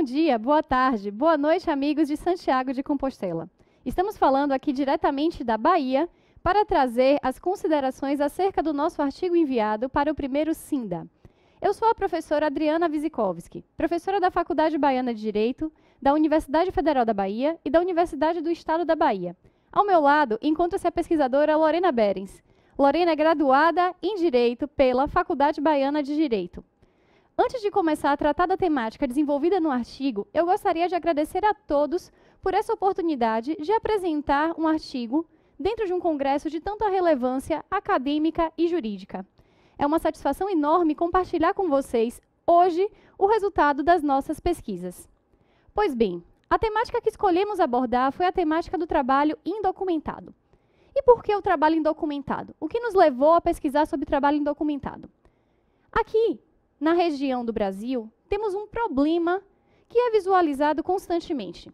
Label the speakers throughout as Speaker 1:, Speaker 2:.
Speaker 1: bom dia, boa tarde, boa noite, amigos de Santiago de Compostela. Estamos falando aqui diretamente da Bahia para trazer as considerações acerca do nosso artigo enviado para o primeiro SINDA. Eu sou a professora Adriana Wizikowski, professora da Faculdade Baiana de Direito, da Universidade Federal da Bahia e da Universidade do Estado da Bahia. Ao meu lado, encontra-se a pesquisadora Lorena Berens. Lorena é graduada em Direito pela Faculdade Baiana de Direito. Antes de começar a tratar da temática desenvolvida no artigo, eu gostaria de agradecer a todos por essa oportunidade de apresentar um artigo dentro de um congresso de tanta relevância acadêmica e jurídica. É uma satisfação enorme compartilhar com vocês, hoje, o resultado das nossas pesquisas. Pois bem, a temática que escolhemos abordar foi a temática do trabalho indocumentado. E por que o trabalho indocumentado? O que nos levou a pesquisar sobre trabalho indocumentado? Aqui, na região do Brasil, temos um problema que é visualizado constantemente.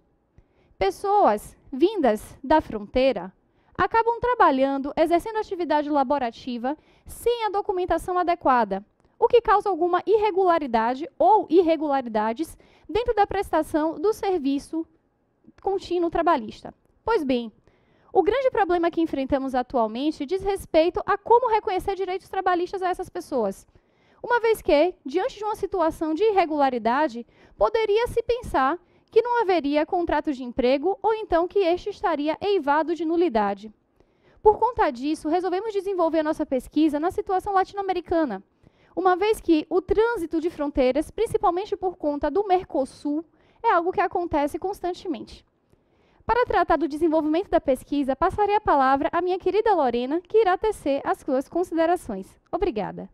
Speaker 1: Pessoas vindas da fronteira acabam trabalhando, exercendo atividade laborativa sem a documentação adequada, o que causa alguma irregularidade ou irregularidades dentro da prestação do serviço contínuo trabalhista. Pois bem, o grande problema que enfrentamos atualmente diz respeito a como reconhecer direitos trabalhistas a essas pessoas. Uma vez que, diante de uma situação de irregularidade, poderia-se pensar que não haveria contrato de emprego ou então que este estaria eivado de nulidade. Por conta disso, resolvemos desenvolver a nossa pesquisa na situação latino-americana, uma vez que o trânsito de fronteiras, principalmente por conta do Mercosul, é algo que acontece constantemente. Para tratar do desenvolvimento da pesquisa, passarei a palavra à minha querida Lorena, que irá tecer as suas considerações. Obrigada.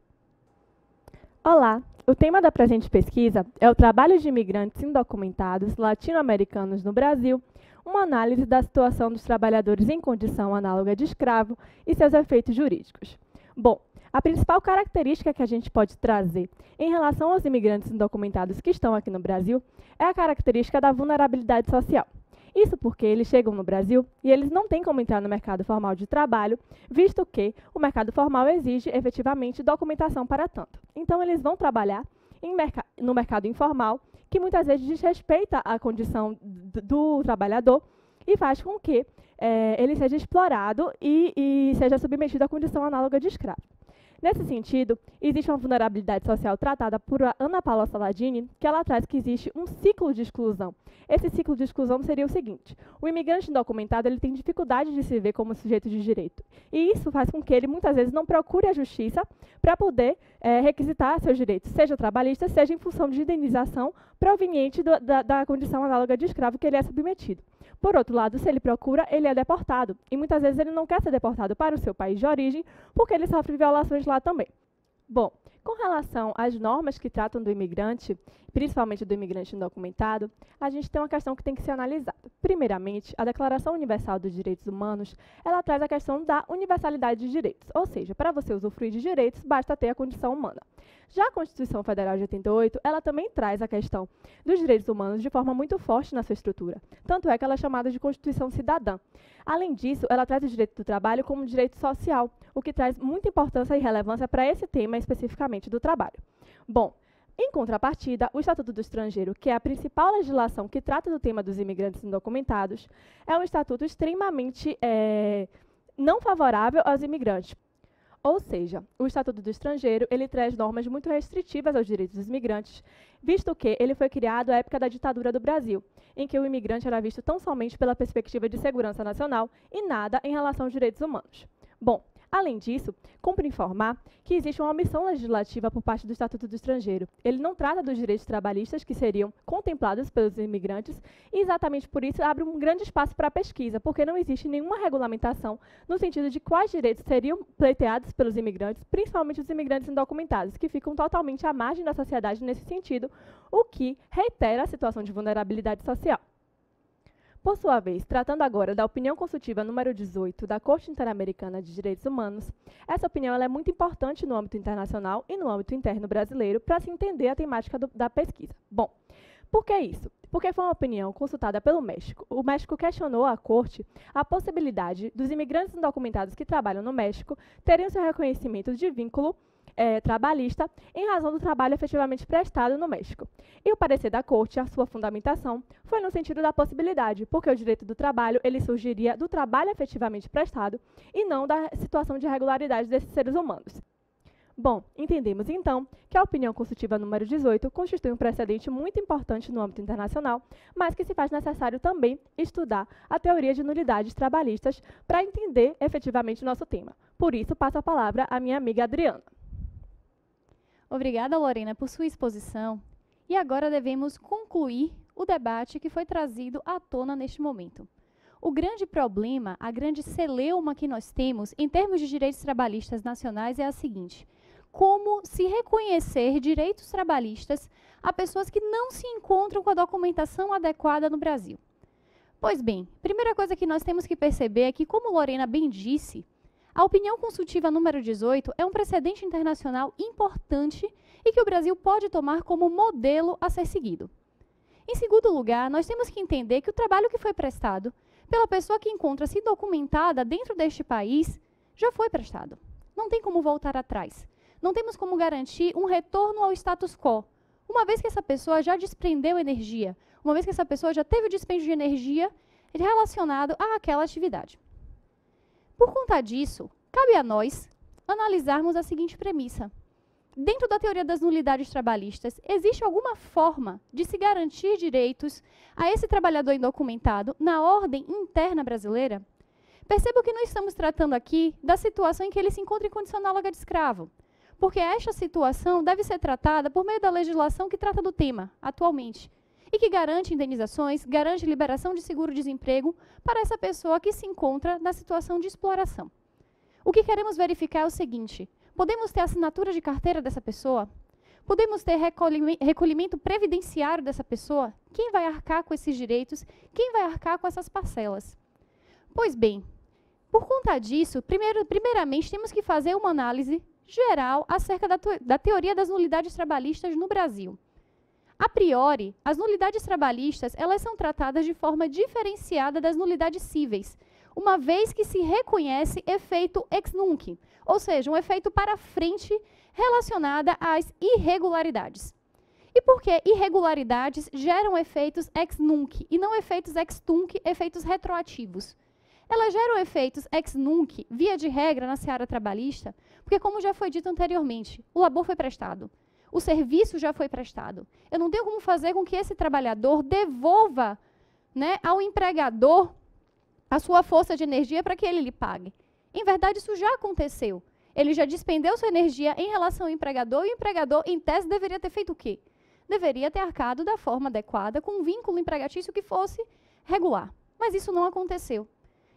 Speaker 2: Olá! O tema da presente pesquisa é o trabalho de imigrantes indocumentados latino-americanos no Brasil, uma análise da situação dos trabalhadores em condição análoga de escravo e seus efeitos jurídicos. Bom, a principal característica que a gente pode trazer em relação aos imigrantes indocumentados que estão aqui no Brasil é a característica da vulnerabilidade social. Isso porque eles chegam no Brasil e eles não têm como entrar no mercado formal de trabalho, visto que o mercado formal exige efetivamente documentação para tanto. Então, eles vão trabalhar no mercado informal, que muitas vezes desrespeita a condição do trabalhador e faz com que ele seja explorado e seja submetido à condição análoga de escravo. Nesse sentido, existe uma vulnerabilidade social tratada por Ana Paula Saladini, que ela traz que existe um ciclo de exclusão. Esse ciclo de exclusão seria o seguinte: o imigrante indocumentado ele tem dificuldade de se ver como sujeito de direito. E isso faz com que ele, muitas vezes, não procure a justiça para poder requisitar seus direitos, seja trabalhista, seja em função de indenização proveniente da condição análoga de escravo que ele é submetido. Por outro lado, se ele procura, ele é deportado. E muitas vezes ele não quer ser deportado para o seu país de origem, porque ele sofre violações lá também. Bom, com relação às normas que tratam do imigrante, principalmente do imigrante indocumentado, a gente tem uma questão que tem que ser analisada. Primeiramente, a Declaração Universal dos Direitos Humanos, ela traz a questão da universalidade de direitos, ou seja, para você usufruir de direitos, basta ter a condição humana. Já a Constituição Federal de 88, ela também traz a questão dos direitos humanos de forma muito forte na sua estrutura. Tanto é que ela é chamada de Constituição Cidadã. Além disso, ela traz o direito do trabalho como um direito social, o que traz muita importância e relevância para esse tema especificamente do trabalho. Bom, em contrapartida, o Estatuto do Estrangeiro, que é a principal legislação que trata do tema dos imigrantes indocumentados, é um estatuto extremamente não favorável aos imigrantes. Ou seja, o Estatuto do Estrangeiro ele traz normas muito restritivas aos direitos dos imigrantes, visto que ele foi criado à época da ditadura do Brasil, em que o imigrante era visto tão somente pela perspectiva de segurança nacional e nada em relação aos direitos humanos. Bom, além disso, cumpre informar que existe uma omissão legislativa por parte do Estatuto do Estrangeiro. Ele não trata dos direitos trabalhistas que seriam contemplados pelos imigrantes e, exatamente por isso, abre um grande espaço para a pesquisa, porque não existe nenhuma regulamentação no sentido de quais direitos seriam pleiteados pelos imigrantes, principalmente os imigrantes indocumentados, que ficam totalmente à margem da sociedade nesse sentido, o que reitera a situação de vulnerabilidade social. Por sua vez, tratando agora da opinião consultiva número 18 da Corte Interamericana de Direitos Humanos, essa opinião ela é muito importante no âmbito internacional e no âmbito interno brasileiro para se entender a temática da pesquisa. Bom, por que isso? Porque foi uma opinião consultada pelo México. O México questionou à Corte a possibilidade dos imigrantes indocumentados que trabalham no México terem seu reconhecimento de vínculo trabalhista em razão do trabalho efetivamente prestado no México. E o parecer da Corte, a sua fundamentação, foi no sentido da possibilidade, porque o direito do trabalho ele surgiria do trabalho efetivamente prestado e não da situação de irregularidade desses seres humanos. Bom, entendemos então que a opinião consultiva número 18 constitui um precedente muito importante no âmbito internacional, mas que se faz necessário também estudar a teoria de nulidades trabalhistas para entender efetivamente o nosso tema. Por isso, passo a palavra à minha amiga Adriana.
Speaker 1: Obrigada, Lorena, por sua exposição. E agora devemos concluir o debate que foi trazido à tona neste momento. O grande problema, a grande celeuma que nós temos em termos de direitos trabalhistas nacionais é a seguinte: como se reconhecer direitos trabalhistas a pessoas que não se encontram com a documentação adequada no Brasil? Pois bem, primeira coisa que nós temos que perceber é que, como Lorena bem disse, a opinião consultiva número 18 é um precedente internacional importante e que o Brasil pode tomar como modelo a ser seguido. Em segundo lugar, nós temos que entender que o trabalho que foi prestado pela pessoa que encontra-se documentada dentro deste país já foi prestado. Não tem como voltar atrás. Não temos como garantir um retorno ao status quo, uma vez que essa pessoa já desprendeu energia, uma vez que essa pessoa já teve o dispêndio de energia relacionado àquela atividade. Por conta disso, cabe a nós analisarmos a seguinte premissa. Dentro da teoria das nulidades trabalhistas, existe alguma forma de se garantir direitos a esse trabalhador indocumentado na ordem interna brasileira? Perceba que não estamos tratando aqui da situação em que ele se encontra em condição análoga de escravo, porque esta situação deve ser tratada por meio da legislação que trata do tema, atualmente, e que garante indenizações, garante liberação de seguro-desemprego para essa pessoa que se encontra na situação de exploração. O que queremos verificar é o seguinte: podemos ter assinatura de carteira dessa pessoa? Podemos ter recolhimento previdenciário dessa pessoa? Quem vai arcar com esses direitos? Quem vai arcar com essas parcelas? Pois bem, por conta disso, primeiramente temos que fazer uma análise geral acerca da teoria das nulidades trabalhistas no Brasil. A priori, as nulidades trabalhistas elas são tratadas de forma diferenciada das nulidades cíveis, uma vez que se reconhece efeito ex nunc, ou seja, um efeito para frente relacionada às irregularidades. E por que irregularidades geram efeitos ex nunc e não efeitos ex tunc, efeitos retroativos? Elas geram efeitos ex nunc, via de regra, na seara trabalhista, porque, como já foi dito anteriormente, o labor foi prestado, o serviço já foi prestado. Eu não tenho como fazer com que esse trabalhador devolva, né, ao empregador a sua força de energia para que ele lhe pague. Em verdade, isso já aconteceu. Ele já despendeu sua energia em relação ao empregador, e o empregador, em tese, deveria ter feito o quê? Deveria ter arcado da forma adequada, com um vínculo empregatício que fosse regular. Mas isso não aconteceu.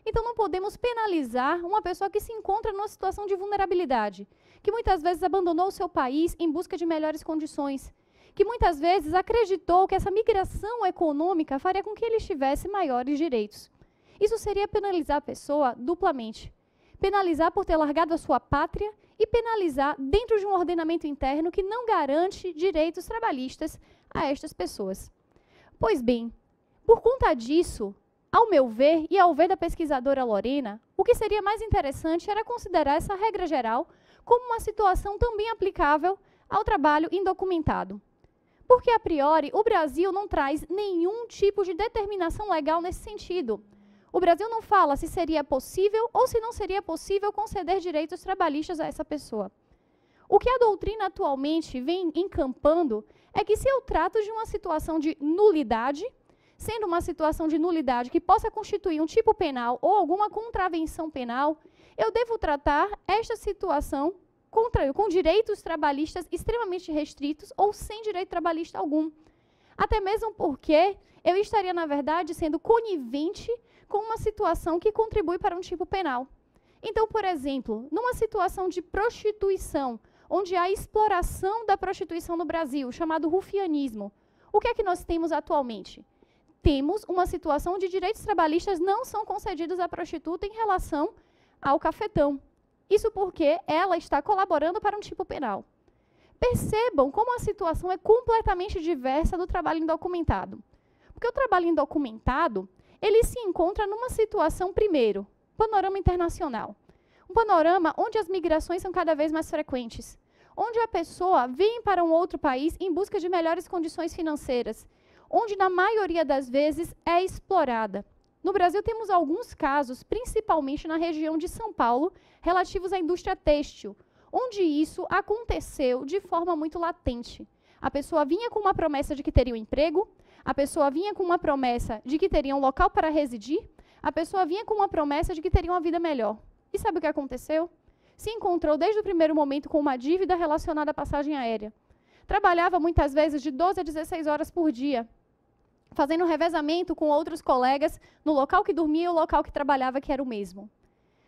Speaker 1: Então, não podemos penalizar uma pessoa que se encontra numa situação de vulnerabilidade, que muitas vezes abandonou o seu país em busca de melhores condições, que muitas vezes acreditou que essa migração econômica faria com que ele tivesse maiores direitos. Isso seria penalizar a pessoa duplamente. Penalizar por ter largado a sua pátria e penalizar dentro de um ordenamento interno que não garante direitos trabalhistas a estas pessoas. Pois bem, por conta disso, ao meu ver, e ao ver da pesquisadora Lorena, o que seria mais interessante era considerar essa regra geral como uma situação também aplicável ao trabalho indocumentado. Porque, a priori, o Brasil não traz nenhum tipo de determinação legal nesse sentido. O Brasil não fala se seria possível ou se não seria possível conceder direitos trabalhistas a essa pessoa. O que a doutrina atualmente vem encampando é que, se eu trato de uma situação de nulidade, sendo uma situação de nulidade que possa constituir um tipo penal ou alguma contravenção penal, eu devo tratar esta situação com direitos trabalhistas extremamente restritos ou sem direito trabalhista algum. Até mesmo porque eu estaria, na verdade, sendo conivente com uma situação que contribui para um tipo penal. Então, por exemplo, numa situação de prostituição, onde há exploração da prostituição no Brasil, chamado rufianismo, o que é que nós temos atualmente? Temos uma situação onde direitos trabalhistas não são concedidos à prostituta em relação ao cafetão. Isso porque ela está colaborando para um tipo penal. Percebam como a situação é completamente diversa do trabalho indocumentado. Porque o trabalho indocumentado, ele se encontra numa situação, primeiro, panorama internacional. Um panorama onde as migrações são cada vez mais frequentes, onde a pessoa vem para um outro país em busca de melhores condições financeiras, onde, na maioria das vezes, é explorada. No Brasil, temos alguns casos, principalmente na região de São Paulo, relativos à indústria têxtil, onde isso aconteceu de forma muito latente. A pessoa vinha com uma promessa de que teria um emprego, a pessoa vinha com uma promessa de que teria um local para residir, a pessoa vinha com uma promessa de que teria uma vida melhor. E sabe o que aconteceu? Se encontrou desde o primeiro momento com uma dívida relacionada à passagem aérea. Trabalhava muitas vezes de 12 a 16 horas por dia, fazendo revezamento com outros colegas no local que dormia e o local que trabalhava, que era o mesmo.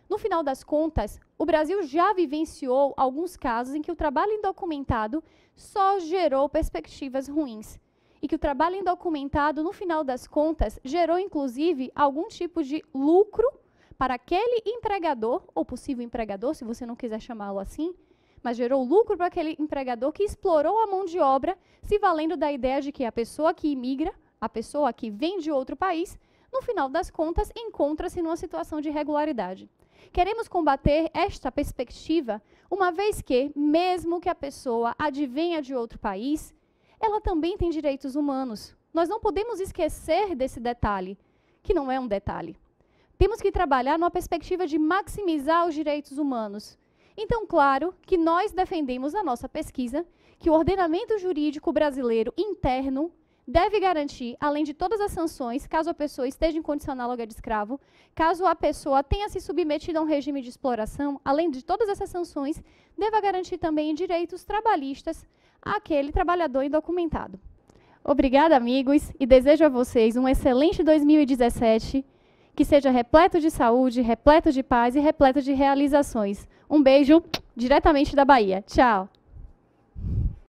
Speaker 1: No final das contas, o Brasil já vivenciou alguns casos em que o trabalho indocumentado só gerou perspectivas ruins. E que o trabalho indocumentado, no final das contas, gerou, inclusive, algum tipo de lucro para aquele empregador, ou possível empregador, se você não quiser chamá-lo assim, mas gerou lucro para aquele empregador que explorou a mão de obra, se valendo da ideia de que a pessoa que imigra, a pessoa que vem de outro país, no final das contas, encontra-se numa situação de irregularidade. Queremos combater esta perspectiva, uma vez que, mesmo que a pessoa advenha de outro país, ela também tem direitos humanos. Nós não podemos esquecer desse detalhe, que não é um detalhe. Temos que trabalhar numa perspectiva de maximizar os direitos humanos. Então, claro que nós defendemos na nossa pesquisa que o ordenamento jurídico brasileiro interno deve garantir, além de todas as sanções, caso a pessoa esteja em condição análoga de escravo, caso a pessoa tenha se submetido a um regime de exploração, além de todas essas sanções, deva garantir também direitos trabalhistas àquele trabalhador indocumentado. Obrigada, amigos, e desejo a vocês um excelente 2017, que seja repleto de saúde, repleto de paz e repleto de realizações. Um beijo diretamente da Bahia. Tchau!